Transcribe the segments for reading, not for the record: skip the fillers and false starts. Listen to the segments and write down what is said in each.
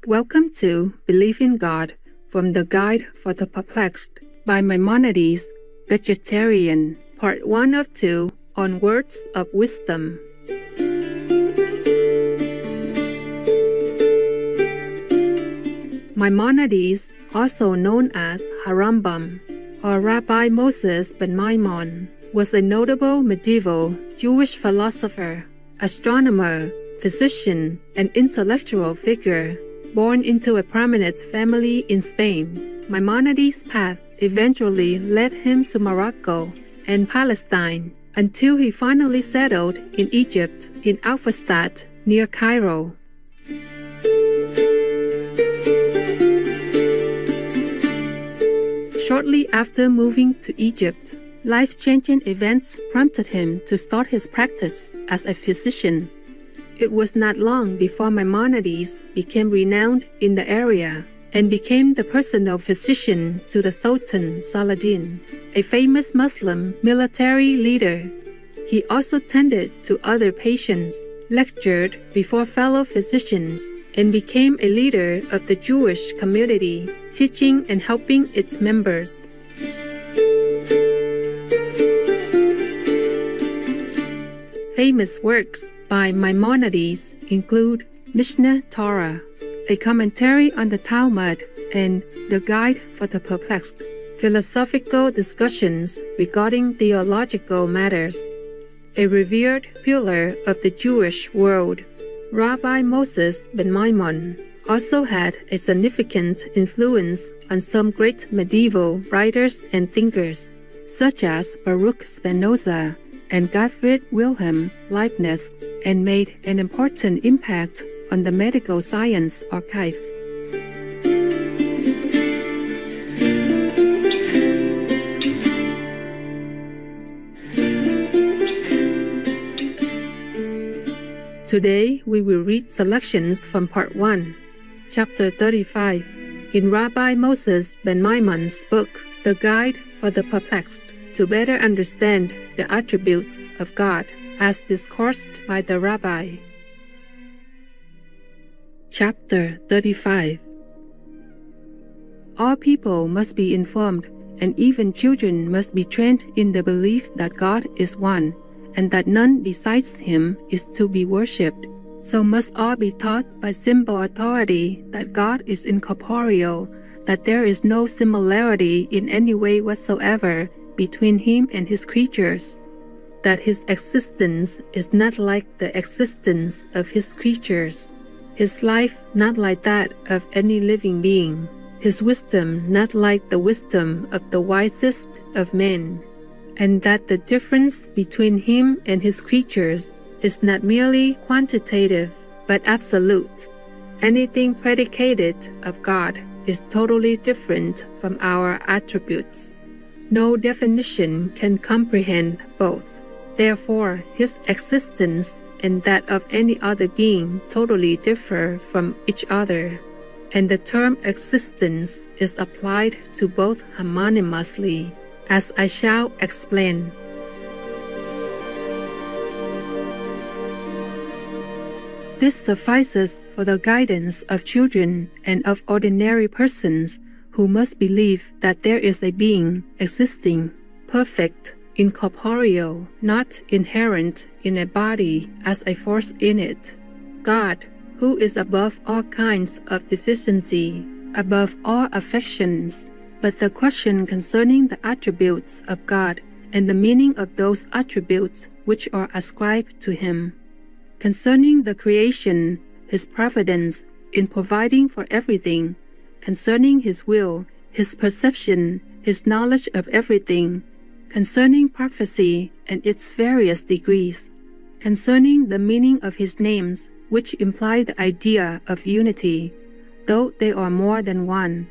Welcome to Believe in God from the Guide for the Perplexed by Maimonides, Vegetarian, Part 1 of 2 on Words of Wisdom. Maimonides, also known as Harambam, or Rabbi Moses ben Maimon, was a notable medieval Jewish philosopher, astronomer, physician, and intellectual figure. Born into a prominent family in Spain, Maimonides' path eventually led him to Morocco and Palestine until he finally settled in Egypt in Alphastadt near Cairo. Shortly after moving to Egypt, life-changing events prompted him to start his practice as a physician. It was not long before Maimonides became renowned in the area and became the personal physician to the Sultan Saladin, a famous Muslim military leader. He also tended to other patients, lectured before fellow physicians, and became a leader of the Jewish community, teaching and helping its members. Famous works by Maimonides include Mishneh Torah, a commentary on the Talmud, and the Guide for the Perplexed, philosophical discussions regarding theological matters. A revered pillar of the Jewish world, Rabbi Moses ben Maimon also had a significant influence on some great medieval writers and thinkers, such as Baruch Spinoza and Gottfried Wilhelm Leibniz, and made an important impact on the medical science archives. Today, we will read selections from Part 1, Chapter 35, in Rabbi Moses ben Maimon's book, The Guide for the Perplexed, to better understand the attributes of God as discoursed by the Rabbi. Chapter 35. All people must be informed, and even children must be trained in the belief that God is one, and that none besides Him is to be worshipped. So must all be taught by simple authority that God is incorporeal, that there is no similarity in any way whatsoever between Him and His creatures, that His existence is not like the existence of His creatures, His life not like that of any living being, His wisdom not like the wisdom of the wisest of men, and that the difference between Him and His creatures is not merely quantitative, but absolute. Anything predicated of God is totally different from our attributes. No definition can comprehend both. Therefore, His existence and that of any other being totally differ from each other, and the term existence is applied to both homonimously, as I shall explain. This suffices for the guidance of children and of ordinary persons who must believe that there is a being existing, perfect, incorporeal, not inherent in a body as a force in it. God, who is above all kinds of deficiency, above all affections. But the question concerning the attributes of God and the meaning of those attributes which are ascribed to Him, concerning the creation, His providence in providing for everything, concerning His will, His perception, His knowledge of everything, concerning prophecy and its various degrees, concerning the meaning of His names, which imply the idea of unity, though they are more than one.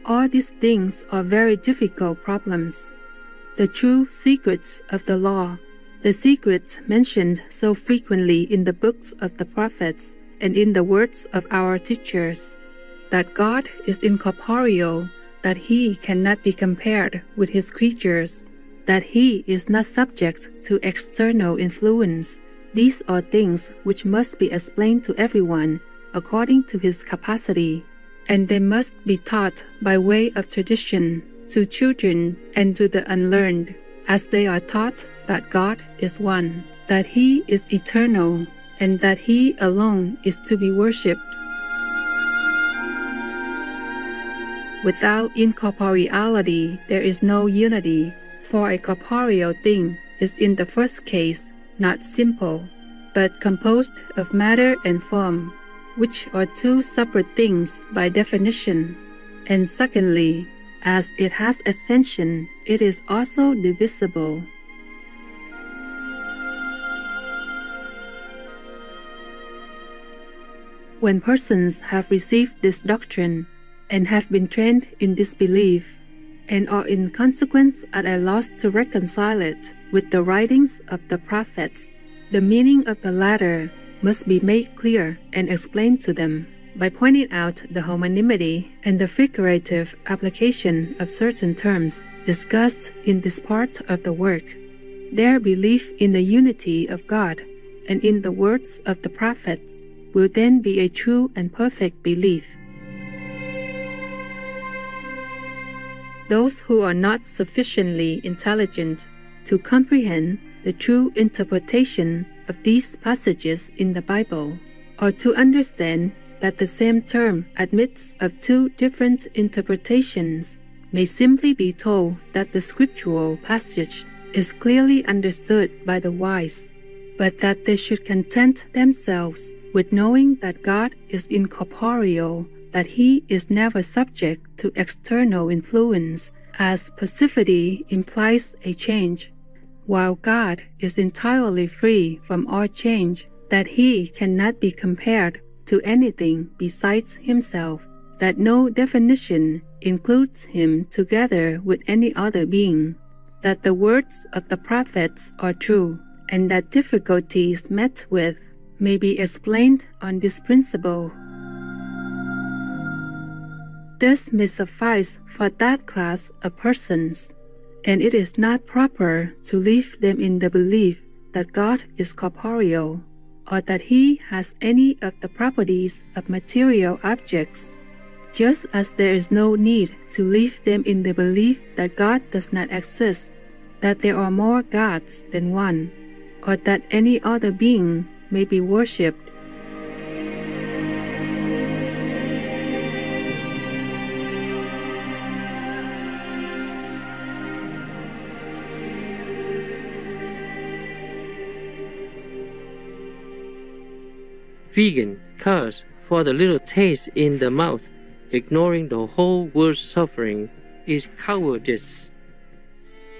All these things are very difficult problems. The true secrets of the law, the secrets mentioned so frequently in the books of the prophets and in the words of our teachers, that God is incorporeal, that He cannot be compared with His creatures, that He is not subject to external influence. These are things which must be explained to everyone, according to his capacity, and they must be taught by way of tradition to children and to the unlearned, as they are taught that God is one, that He is eternal, and that He alone is to be worshipped. Without incorporeality, there is no unity, for a corporeal thing is in the first case not simple, but composed of matter and form, which are two separate things by definition, and secondly, as it has ascension, it is also divisible. When persons have received this doctrine and have been trained in this belief, and are in consequence at a loss to reconcile it with the writings of the prophets, the meaning of the latter must be made clear and explained to them by pointing out the homonymity and the figurative application of certain terms discussed in this part of the work. Their belief in the unity of God and in the words of the prophets will then be a true and perfect belief. Those who are not sufficiently intelligent to comprehend the true interpretation of these passages in the Bible, or to understand that the same term admits of two different interpretations, may simply be told that the scriptural passage is clearly understood by the wise, but that they should content themselves with knowing that God is incorporeal, that He is never subject to external influence, as passivity implies a change, while God is entirely free from all change, that He cannot be compared to anything besides Himself, that no definition includes Him together with any other being, that the words of the prophets are true, and that difficulties met with may be explained on this principle. This may suffice for that class of persons, and it is not proper to leave them in the belief that God is corporeal, or that He has any of the properties of material objects, just as there is no need to leave them in the belief that God does not exist, that there are more gods than one, or that any other being may be worshipped. Vegan curse for the little taste in the mouth, ignoring the whole world's suffering, is cowardice.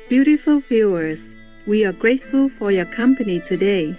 Beautiful viewers, we are grateful for your company today.